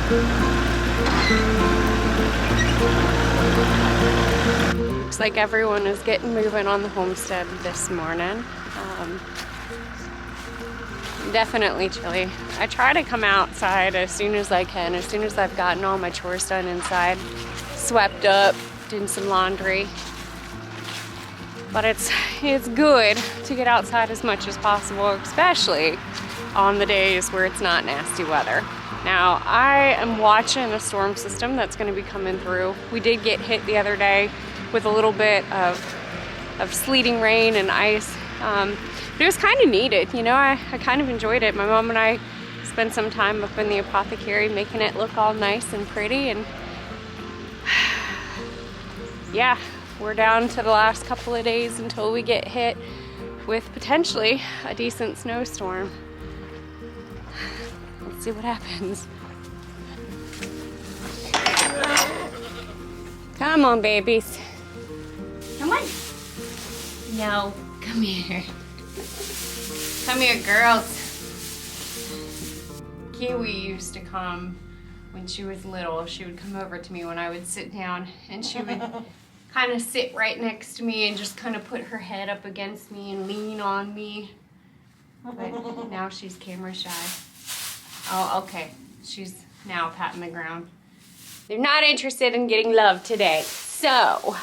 Looks like everyone is getting moving on the homestead this morning. Definitely chilly. I try to come outside as soon as I can, as soon as I've gotten all my chores done inside, swept up, did some laundry. But it's good to get outside as much as possible, especially on the days where it's not nasty weather. Now, I am watching a storm system that's going to be coming through. We did get hit the other day with a little bit of sleeting rain and ice. But it was kind of needed, you know, I kind of enjoyed it. My mom and I spent some time up in the apothecary making it look all nice and pretty, and yeah, we're down to the last couple of days until we get hit with potentially a decent snowstorm. Let's see what happens. Come on, babies. Come on. No, come here. Come here, girls. Kiwi used to come when she was little. She would come over to me when I would sit down, and she would kind of sit right next to me and just kind of put her head up against me and lean on me. But now she's camera shy. Oh, okay. She's now patting the ground. They're not interested in getting love today. So,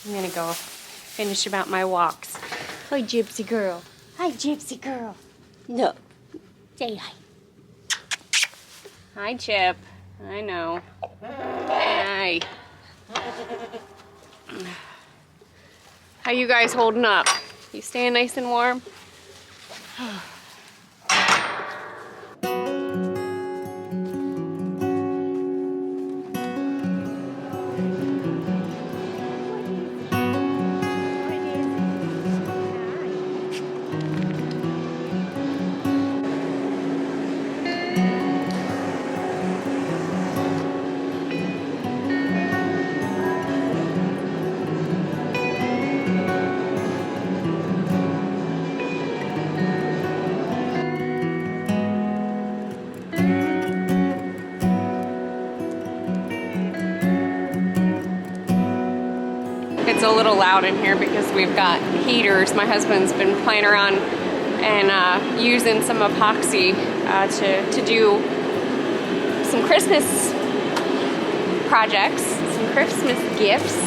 I'm gonna go finish about my walks. Hi, gypsy girl. Hi, gypsy girl. Look, say hi. Hi, Chip. I know. Hi. How you guys holding up? You staying nice and warm? It's a little loud in here because we've got heaters. My husband's been playing around and using some epoxy to do some Christmas projects, some Christmas gifts.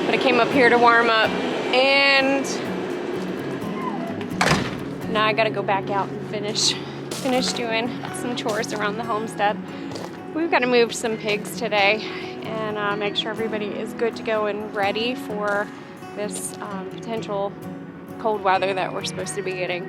But I came up here to warm up, and now I gotta go back out and finish doing some chores around the homestead. We've got to move some pigs today and make sure everybody is good to go and ready for this potential cold weather that we're supposed to be getting.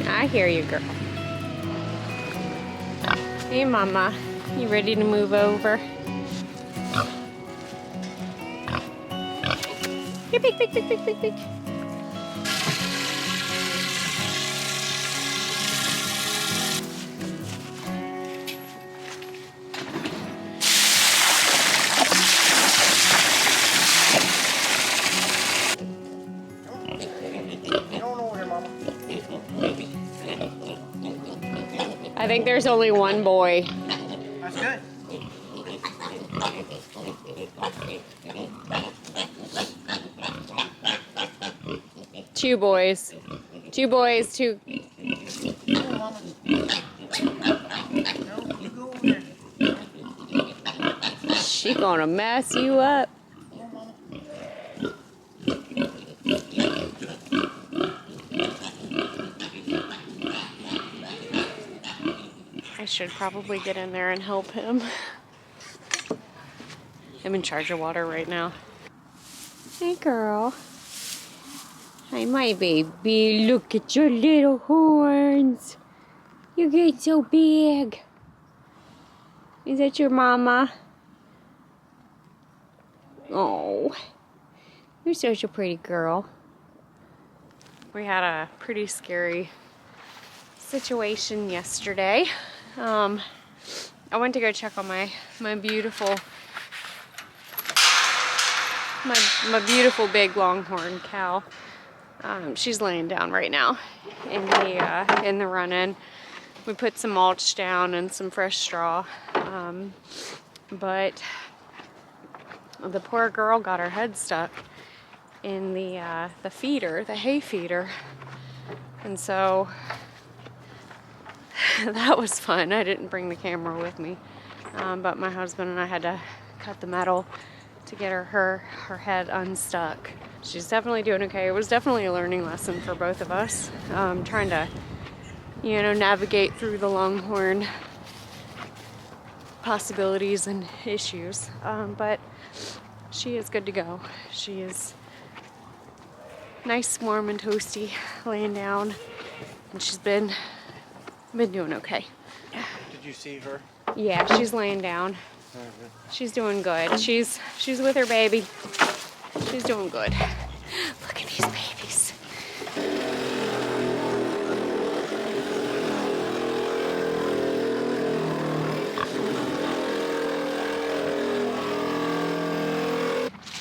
I hear you, girl. Hey, Mama. You ready to move over? Here, peek, peek, peek, peek, peek, peek. I think there's only one boy. That's good. Two boys. Two boys, two. No, you go over there. She gonna mess you up. I should probably get in there and help him. I'm in charge of water right now. Hey, girl. Hi, my baby. Look at your little horns. You get so big. Is that your mama? Oh, you're such a pretty girl. We had a pretty scary situation yesterday. I went to go check on my beautiful big longhorn cow. She's laying down right now in the run-in. We put some mulch down and some fresh straw, but the poor girl got her head stuck in the feeder, the hay feeder, and so that was fun. I didn't bring the camera with me, but my husband and I had to cut the metal to get her head unstuck. She's definitely doing okay. It was definitely a learning lesson for both of us, trying to, you know, navigate through the longhorn possibilities and issues, but she is good to go. She is nice, warm, and toasty, laying down, and she's been doing okay. Did you see her? Yeah, she's laying down. She's doing good. She's with her baby. She's doing good. Look at these babies.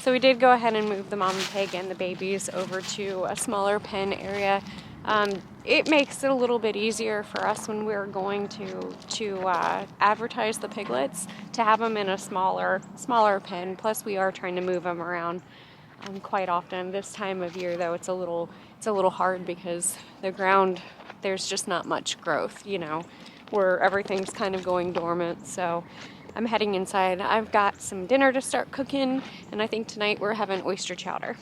So we did go ahead and move the mama pig and the babies over to a smaller pen area. It makes it a little bit easier for us when we're going to advertise the piglets to have them in a smaller pen. Plus, we are trying to move them around quite often. This time of year, though, it's a little hard because the ground, there's just not much growth, you know, where everything's kind of going dormant. So I'm heading inside. I've got some dinner to start cooking, and I think tonight we're having oyster chowder.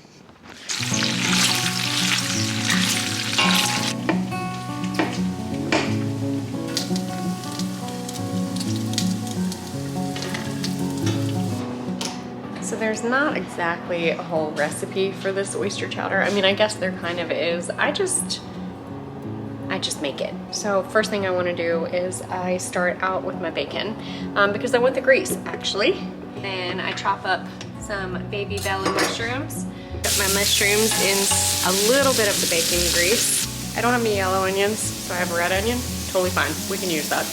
So there's not exactly a whole recipe for this oyster chowder. I mean, I guess there kind of is. I just make it. So first thing I want to do is I start out with my bacon because I want the grease, actually. Then I chop up some baby belly mushrooms. Put my mushrooms in a little bit of the bacon grease. I don't have any yellow onions, so I have a red onion. Totally fine. We can use that.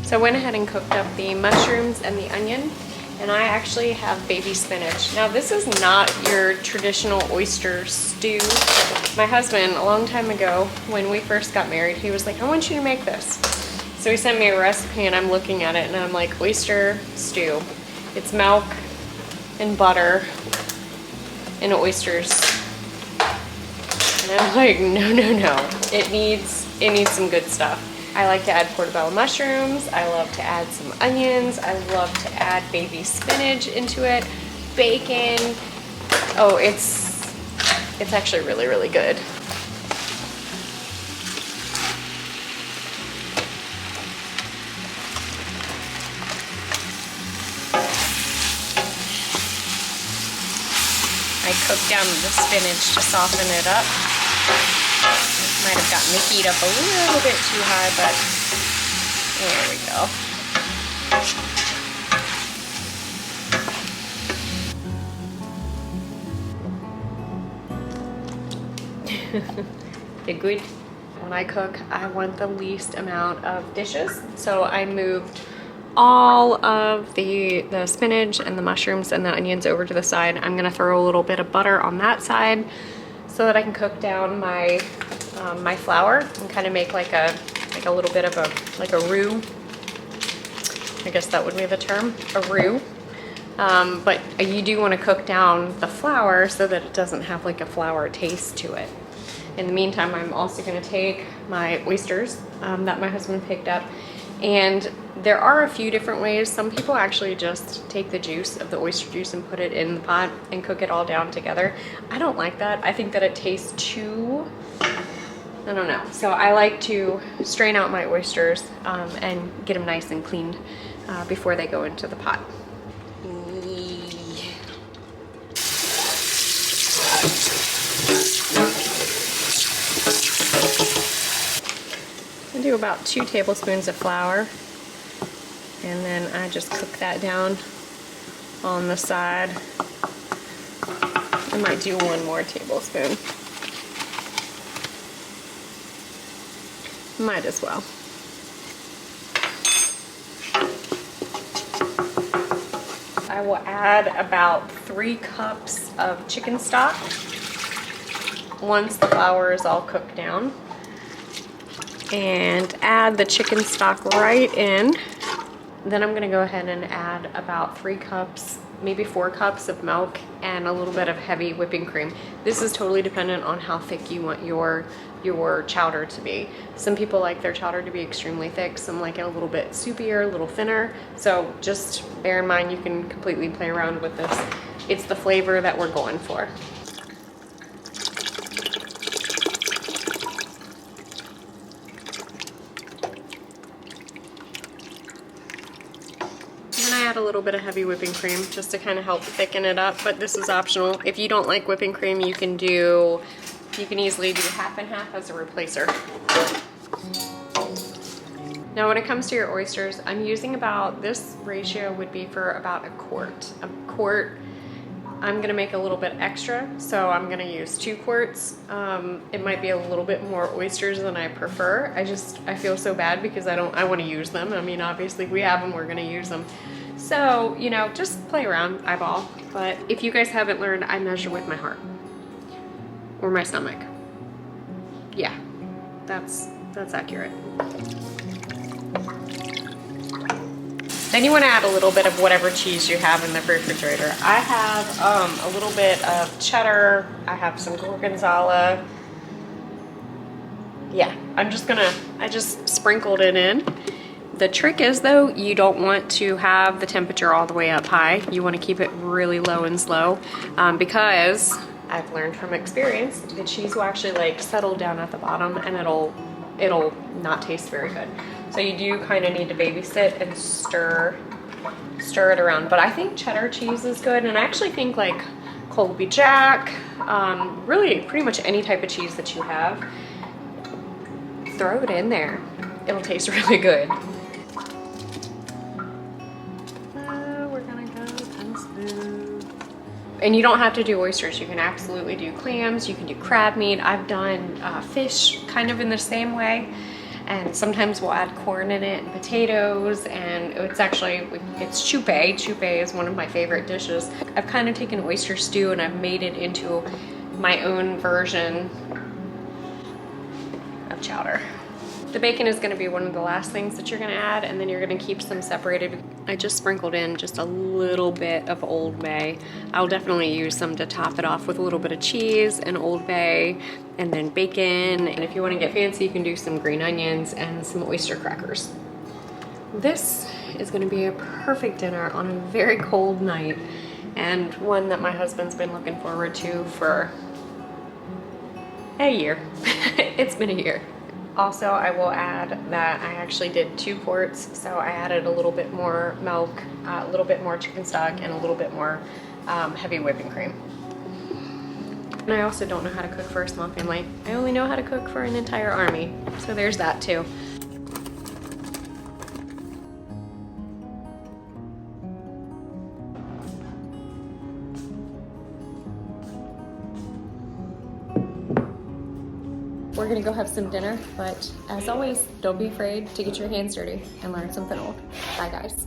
So I went ahead and cooked up the mushrooms and the onion, and I actually have baby spinach. Now this is not your traditional oyster stew. My husband, a long time ago, when we first got married, he was like, I want you to make this. So he sent me a recipe and I'm looking at it and I'm like, oyster stew. It's milk and butter and oysters. And I'm like, no. It needs some good stuff. I like to add portobello mushrooms. I love to add some onions. I love to add baby spinach into it. Bacon. Oh, it's actually really, really good. I cooked down the spinach to soften it up. Might have gotten the heat up a little bit too high, but there we go. They're good. When I cook, I want the least amount of dishes, so I moved all of the spinach and the mushrooms and the onions over to the side. I'm gonna throw a little bit of butter on that side so that I can cook down my my flour and kind of make like a little bit of a roux. I guess that would be the term, a roux. But you do want to cook down the flour so that it doesn't have like a flour taste to it. In the meantime, I'm also going to take my oysters that my husband picked up, and there are a few different ways. Some people actually just take the juice of the oyster juice and put it in the pot and cook it all down together. I don't like that. I think that it tastes too, I don't know. So I like to strain out my oysters and get them nice and clean before they go into the pot. do about 2 tablespoons of flour, and then I just cook that down on the side. I might do 1 more tablespoon. Might as well. I will add about 3 cups of chicken stock once the flour is all cooked down. And add the chicken stock right in. Then I'm gonna go ahead and add about 3 cups, maybe 4 cups of milk and a little bit of heavy whipping cream. This is totally dependent on how thick you want your chowder to be. Some people like their chowder to be extremely thick, some like it a little bit soupier, a little thinner. So just bear in mind, you can completely play around with this. It's the flavor that we're going for. Add a little bit of heavy whipping cream just to kind of help thicken it up, but this is optional. If you don't like whipping cream, you can easily do half and half as a replacer. Now when it comes to your oysters, I'm using about, this ratio would be for about a quart. A quart, I'm gonna make a little bit extra, so I'm gonna use 2 quarts. It might be a little bit more oysters than I prefer. I feel so bad because I wanna use them. I mean, obviously if we have them, we're gonna use them. So, you know, just play around, eyeball. But if you guys haven't learned, I measure with my heart. Or my stomach. Yeah, that's accurate. Then you want to add a little bit of whatever cheese you have in the refrigerator. I have a little bit of cheddar. I have some gorgonzola. Yeah, I just sprinkled it in. The trick is though, you don't want to have the temperature all the way up high. You want to keep it really low and slow because I've learned from experience, the cheese will actually like settle down at the bottom and it'll not taste very good. So you do kind of need to babysit and stir it around. But I think cheddar cheese is good, and I actually think like Colby Jack, really pretty much any type of cheese that you have, throw it in there. It'll taste really good. And you don't have to do oysters. You can absolutely do clams. You can do crab meat. I've done fish kind of in the same way. And sometimes we'll add corn in it and potatoes. And it's chupe. Chupe is one of my favorite dishes. I've kind of taken oyster stew and I've made it into my own version of chowder. The bacon is gonna be one of the last things that you're gonna add, and then you're gonna keep some separated. I just sprinkled in just a little bit of Old Bay. I'll definitely use some to top it off with a little bit of cheese and Old Bay, and then bacon. And if you wanna get fancy, you can do some green onions and some oyster crackers. This is gonna be a perfect dinner on a very cold night, and one that my husband's been looking forward to for a year. It's been a year. Also, I will add that I actually did 2 quarts, so I added a little bit more milk, a little bit more chicken stock, and a little bit more heavy whipping cream. And I also don't know how to cook for a small family. I only know how to cook for an entire army, so there's that too. We're gonna go have some dinner, but as always, don't be afraid to get your hands dirty and learn something old. Bye guys.